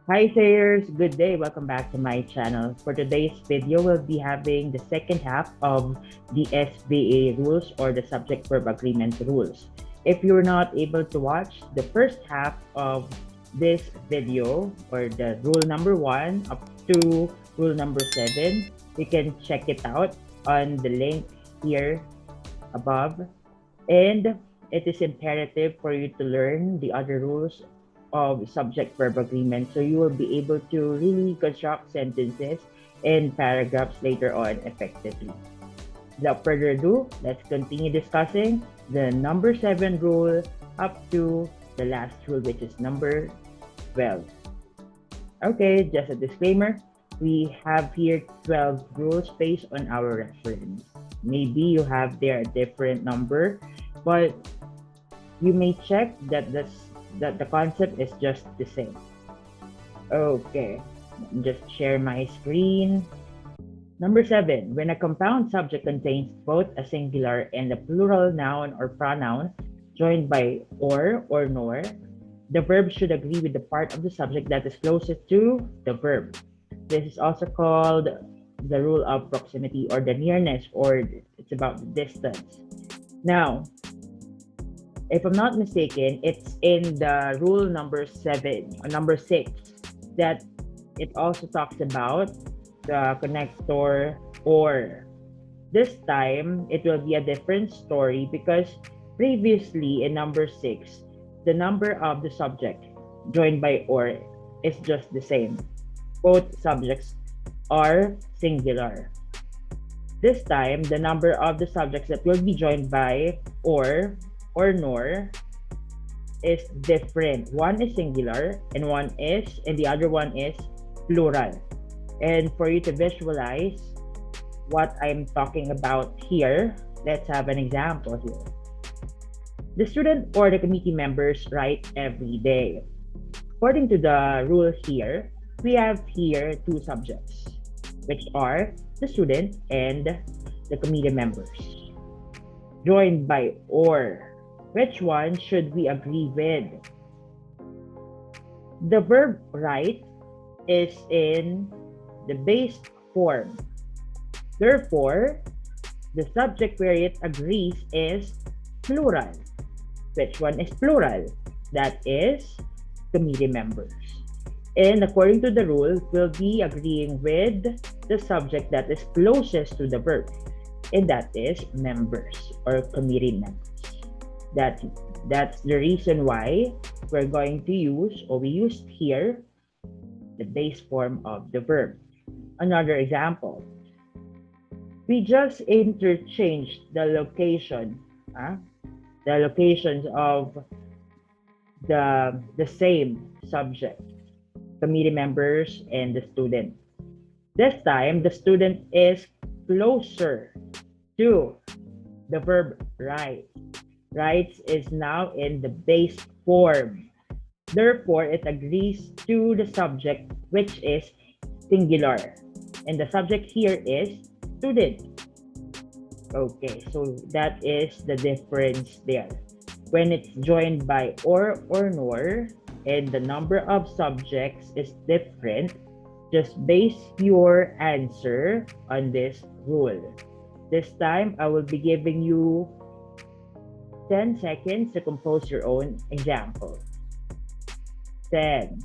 Hi sayers, good day. Welcome back to my channel. For today's video, we'll be having the second half of the SVA rules or the subject-verb agreement rules. If you're not able to watch the first half of this video or the rule number 1 up to rule number 7, you can check it out on the link here above. And it is imperative for you to learn the other rules of subject-verb agreement so you will be able to really construct sentences and paragraphs later on effectively. Without further ado, let's continue discussing the number 7 rule up to the last rule, which is number 12. Okay, just a disclaimer. We have here 12 rules based on our reference. Maybe you have there a different number, but you may check that the concept is just the same. Okay, just share my screen. Number 7, when a compound subject contains both a singular and a plural noun or pronoun joined by or nor, the verb should agree with the part of the subject that is closest to the verb. This is also called the rule of proximity or the nearness, or it's about the distance. Now, if I'm not mistaken, it's in the rule number 7 or number 6 that it also talks about the connector or. This time, it will be a different story because previously in number 6, the number of the subject joined by or is just the same. Both subjects are singular. This time, the number of the subjects that will be joined by or nor is different. One is singular and the other one is plural. And for you to visualize what I'm talking about here, let's have an example here. The student or the committee members write every day. According to the rule here, we have here two subjects, which are the student and the committee members, joined by or. Which one should we agree with? The verb write is in the base form. Therefore, the subject where it agrees is plural. Which one is plural? That is committee members. And according to the rule, we'll be agreeing with the subject that is closest to the verb, and that is members or committee members. That's the reason why we're going to use, or we used here, the base form of the verb. Another example, we just interchanged the locations of the same subject, committee members and the student. This time, the student is closer to the verb write. Writes is now in the base form. Therefore, it agrees to the subject, which is singular. And the subject here is student. Okay, so that is the difference there. When it's joined by or nor, and the number of subjects is different, just base your answer on this rule. This time, I will be giving you 10 seconds to compose your own example. 10,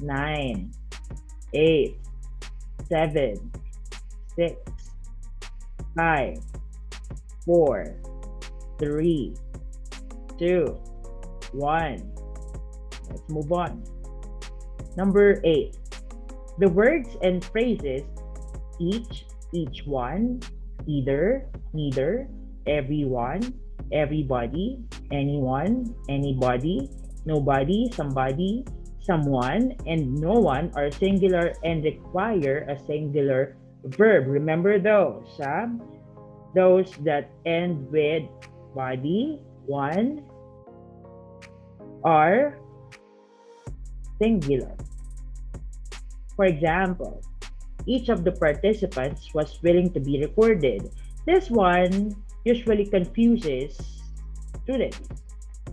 9, 8, 7, 6, 5, 4, 3, 2, 1. Let's move on. Number 8. The words and phrases each, one, either, neither, everyone, everybody, anyone, anybody, nobody, somebody, someone, and no one are singular and require a singular verb. Remember those, those that end with body, one, are singular. For example, each of the participants was willing to be recorded. This one usually confuses students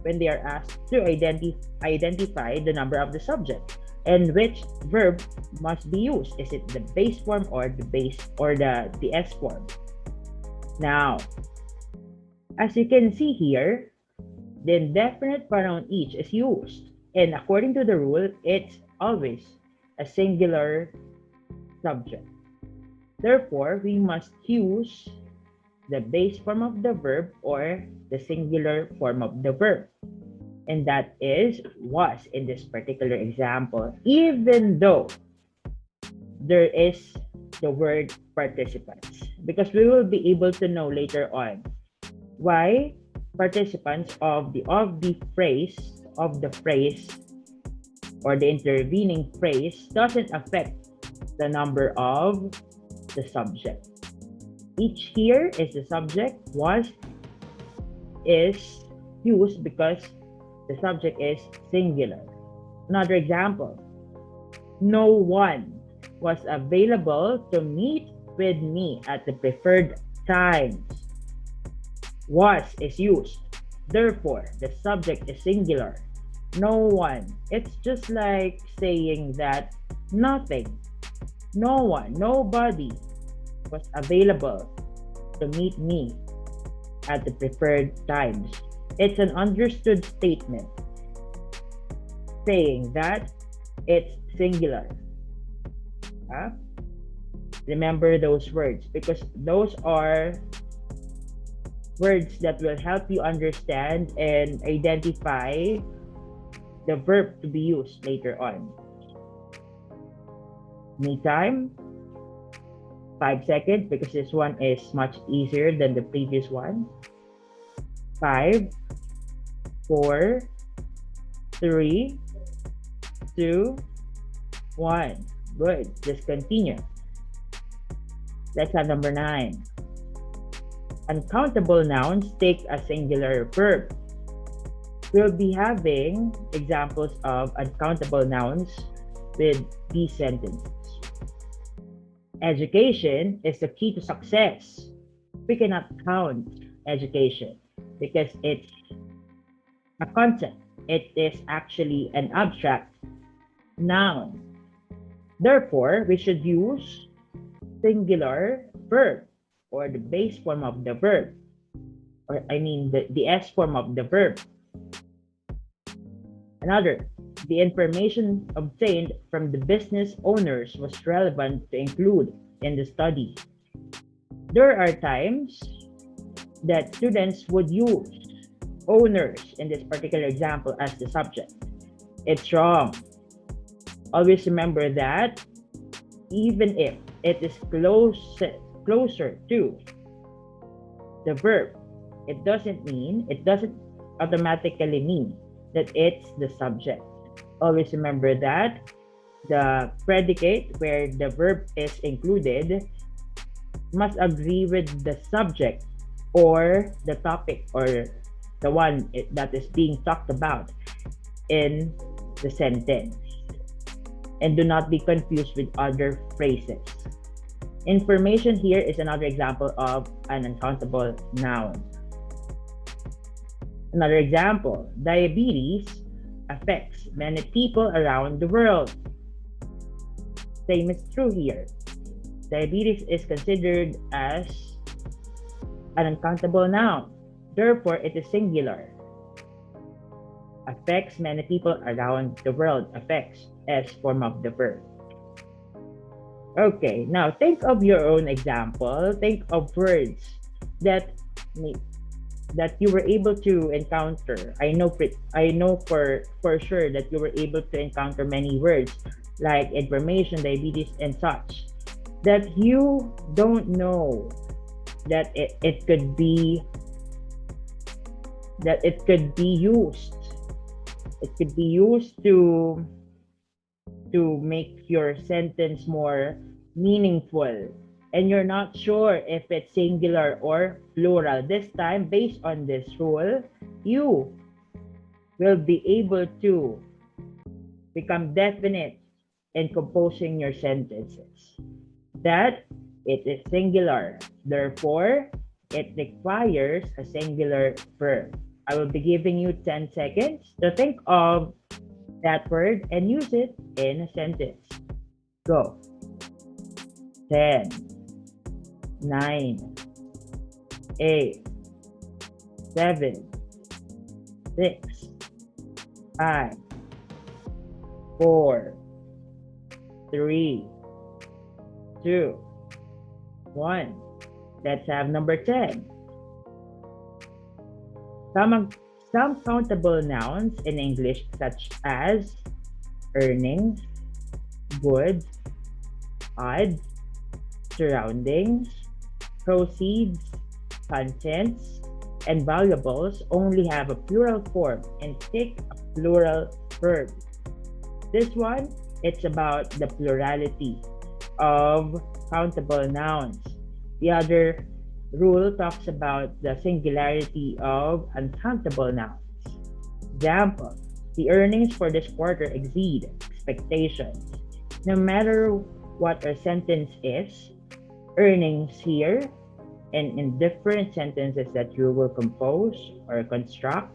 when they are asked to identify the number of the subject. And which verb must be used? Is it the base form or the S form? Now, as you can see here, the indefinite pronoun each is used. And according to the rule, it's always a singular subject. Therefore, we must use the base form of the verb or the singular form of the verb. And that is was in this particular example, even though there is the word participants, because we will be able to know later on why participants of the phrase or the intervening phrase doesn't affect the number of the subject. Each here is the subject, was is used because the subject is singular. Another example, no one was available to meet with me at the preferred times. Was is used. Therefore, the subject is singular. No one. It's just like saying that nothing, no one, nobody was available to meet me at the preferred times. It's an understood statement saying that it's singular. Huh? Remember those words because those are words that will help you understand and identify the verb to be used later on. Me time, 5 seconds because this one is much easier than the previous one. 5, 4, 3, 2, 1. Good. Just continue. Let's have number 9. Uncountable nouns take a singular verb. We'll be having examples of uncountable nouns with these sentences. Education is the key to success. We cannot count education because it's a concept. It is actually an abstract noun. Therefore, we should use singular verb or the base form of the verb, or I mean the S form of the verb. Another, the information obtained from the business owners was relevant to include in the study. There are times that students would use owners in this particular example as the subject. It's wrong. Always remember that even if it is closer to the verb, it doesn't automatically mean that it's the subject. Always remember that the predicate where the verb is included must agree with the subject or the topic or the one that is being talked about in the sentence. And do not be confused with other phrases. Information here is another example of an uncountable noun. Another example, diabetes affects many people around the world. Same is true here. Diabetes is considered as an uncountable noun. Therefore, it is singular. Affects many people around the world. Affects as form of the verb. Okay, now think of your own example. Think of words that you were able to encounter. I know for sure that you were able to encounter many words like information, diabetes, and such that you don't know that it could be used. It could be used to make your sentence more meaningful, and you're not sure if it's singular or plural. This time, based on this rule, you will be able to become definite in composing your sentences that it is singular. Therefore, it requires a singular verb. I will be giving you 10 seconds to think of that word and use it in a sentence. Go. 10, 9, 8, 7, 6, 5, 4, 3, 2, 1. Let's have number 10. Some countable nouns in English such as earnings, goods, odds, surroundings, proceeds, contents, and valuables only have a plural form and take a plural verb. This one, it's about the plurality of countable nouns. The other rule talks about the singularity of uncountable nouns. Example, the earnings for this quarter exceed expectations. No matter what our sentence is, earnings here and in different sentences that you will compose or construct,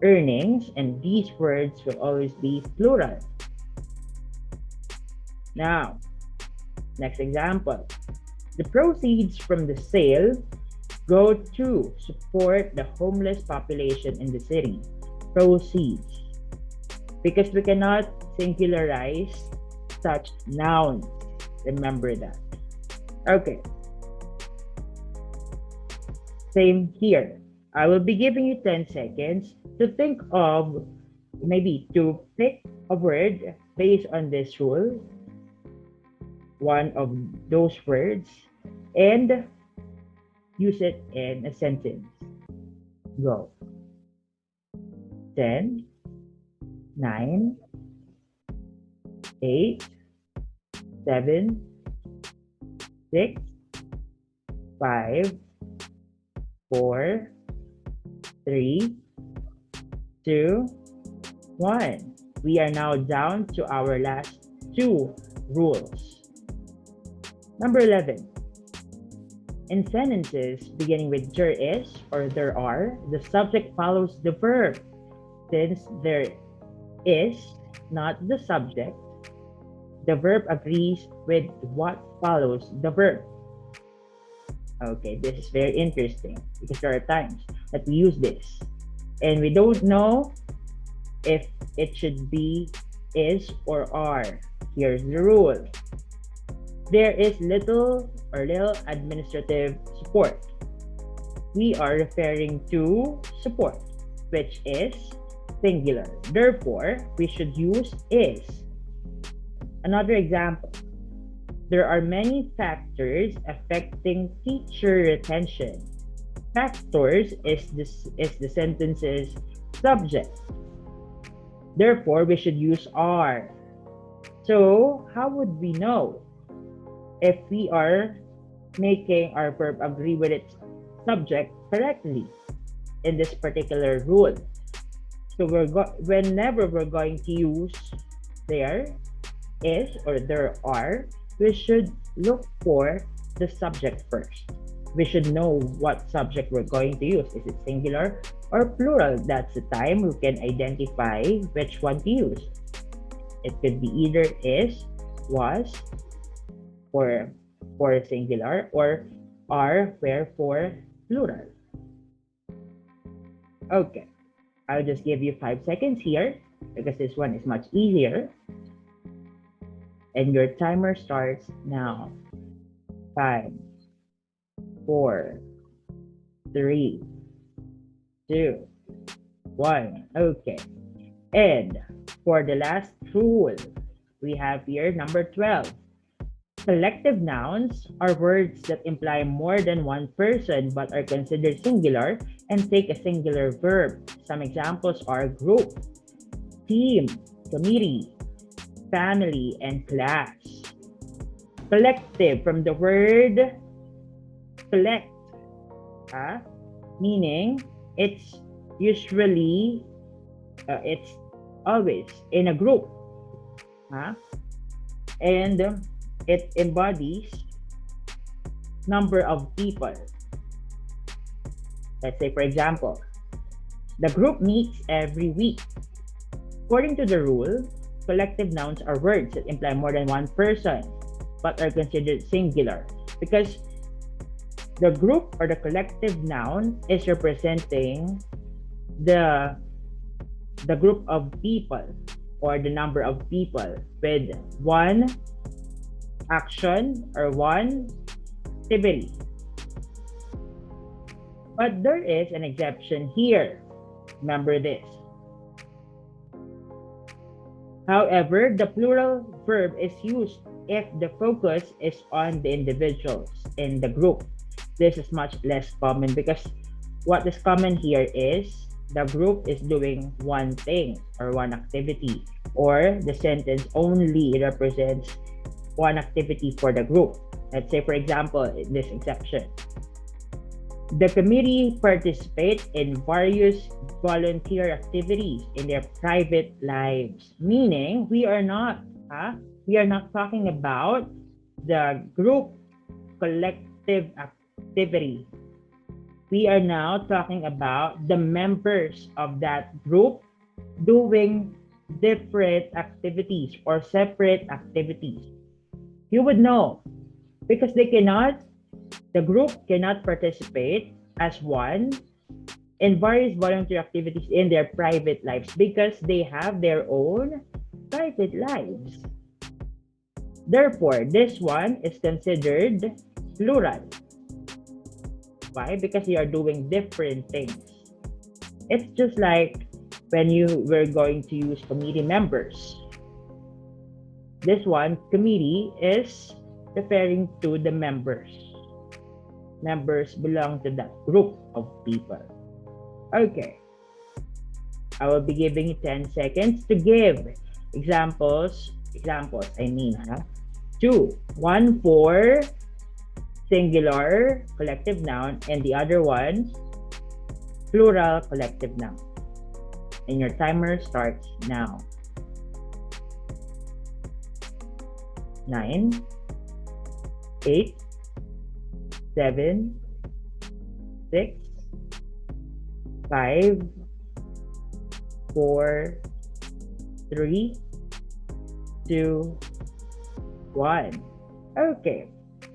earnings and these words will always be plural. Now, next example. The proceeds from the sale go to support the homeless population in the city. Proceeds. Because we cannot singularize such nouns. Remember that. Okay. Same here. I will be giving you 10 seconds to think of, maybe to pick a word based on this rule, one of those words, and use it in a sentence. Go. 10, 9, 8, 7, 6, 5, 4, 3, 2, 1. We are now down to our last two rules. Number 11. In sentences beginning with there is or there are, the subject follows the verb. Since there is not the subject, the verb agrees with what follows the verb. Okay, this is very interesting because there are times that we use this and we don't know if it should be is or are. Here's the rule. There is little administrative support. We are referring to support, which is singular. Therefore, we should use is. Another example. There are many factors affecting teacher retention. Factors is the sentence's subject. Therefore, we should use are. So, how would we know if we are making our verb agree with its subject correctly in this particular rule? So whenever we're going to use there is or there are, we should look for the subject first. We should know what subject we're going to use. Is it singular or plural? That's the time we can identify which one to use. It could be either is, was, for singular, or are where for plural. Okay, I'll just give you 5 seconds here because this one is much easier. And your timer starts now. 5, 4, 3, 2, 1. Okay. And for the last rule, we have here number 12. Collective nouns are words that imply more than one person but are considered singular and take a singular verb. Some examples are group, team, committee, family, and class. Collective from the word collect, meaning it's usually, it's always in a group, and it embodies number of people. Let's say, for example, the group meets every week. According to the rule, collective nouns are words that imply more than one person but are considered singular because the group or the collective noun is representing the group of people or the number of people with one action or one activity. But there is an exception here. Remember this. However, the plural verb is used if the focus is on the individuals in the group. This is much less common because what is common here is the group is doing one thing or one activity, or the sentence only represents one activity for the group. Let's say, for example, in this exception, the committee participates in various volunteer activities in their private lives. Meaning, we are not talking about the group collective activity. We are now talking about the members of that group doing different activities or separate activities. You would know because the group cannot participate as one in various volunteer activities in their private lives because they have their own private lives. Therefore, this one is considered plural. Why? Because they are doing different things. It's just like when you were going to use committee members. This one, committee, is referring to the members. Members belong to that group of people. Okay. I will be giving you 10 seconds to give examples, two. One for singular collective noun and the other one plural collective noun. And your timer starts now. 9, 8, 7, 6, 5, 4, 3, 2, 1. Okay,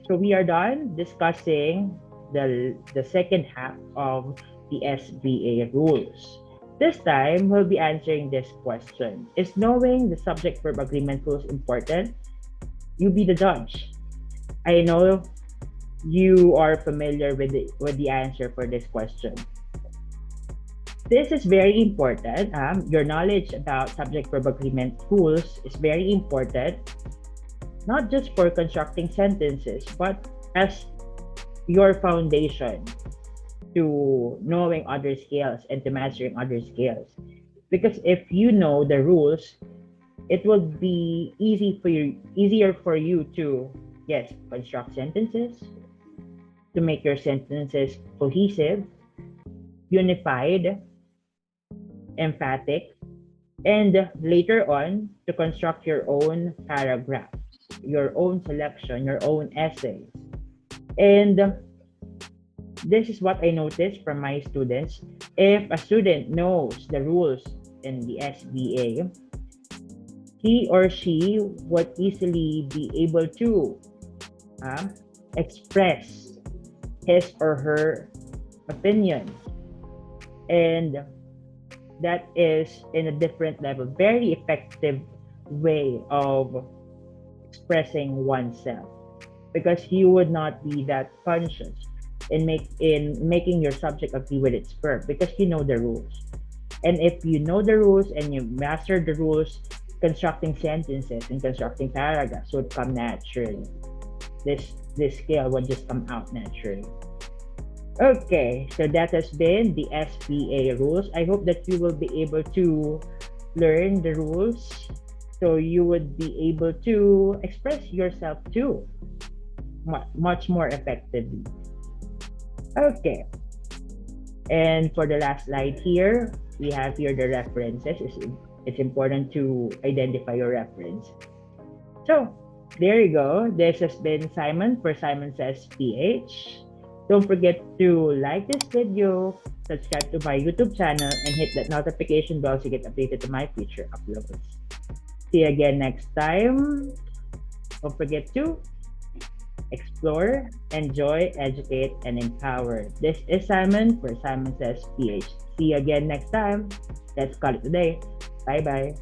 so we are done discussing the second half of the SVA rules. This time, we'll be answering this question. Is knowing the subject-verb agreement rules important? You be the judge. I know you are familiar with the answer for this question. This is very important. Your knowledge about subject-verb agreement rules is very important, not just for constructing sentences, but as your foundation to knowing other skills and to mastering other skills. Because if you know the rules, it will be easier for you to, yes, construct sentences, to make your sentences cohesive, unified, emphatic, and later on to construct your own paragraphs, your own selection, your own essays. And this is what I noticed from my students. If a student knows the rules in the SVA, he or she would easily be able to express his or her opinion. And that is in a different level, very effective way of expressing oneself, because you would not be that conscious in making your subject agree with its verb because you know the rules. And if you know the rules and you master the rules, constructing sentences and constructing paragraphs would come naturally. This skill would just come out naturally. Okay, so that has been the SVA rules. I hope that you will be able to learn the rules so you would be able to express yourself too much more effectively. Okay, and for the last slide here, we have here the references. It's important to identify your reference. So there you go. This has been Simon for Simon Says PH. Don't forget to like this video, subscribe to my YouTube channel, and hit that notification bell so you get updated to my future uploads. See you again next time. Don't forget to explore, enjoy, educate, and empower. This is Simon for Simon Says PH. See you again next time. Let's call it a day. Bye bye.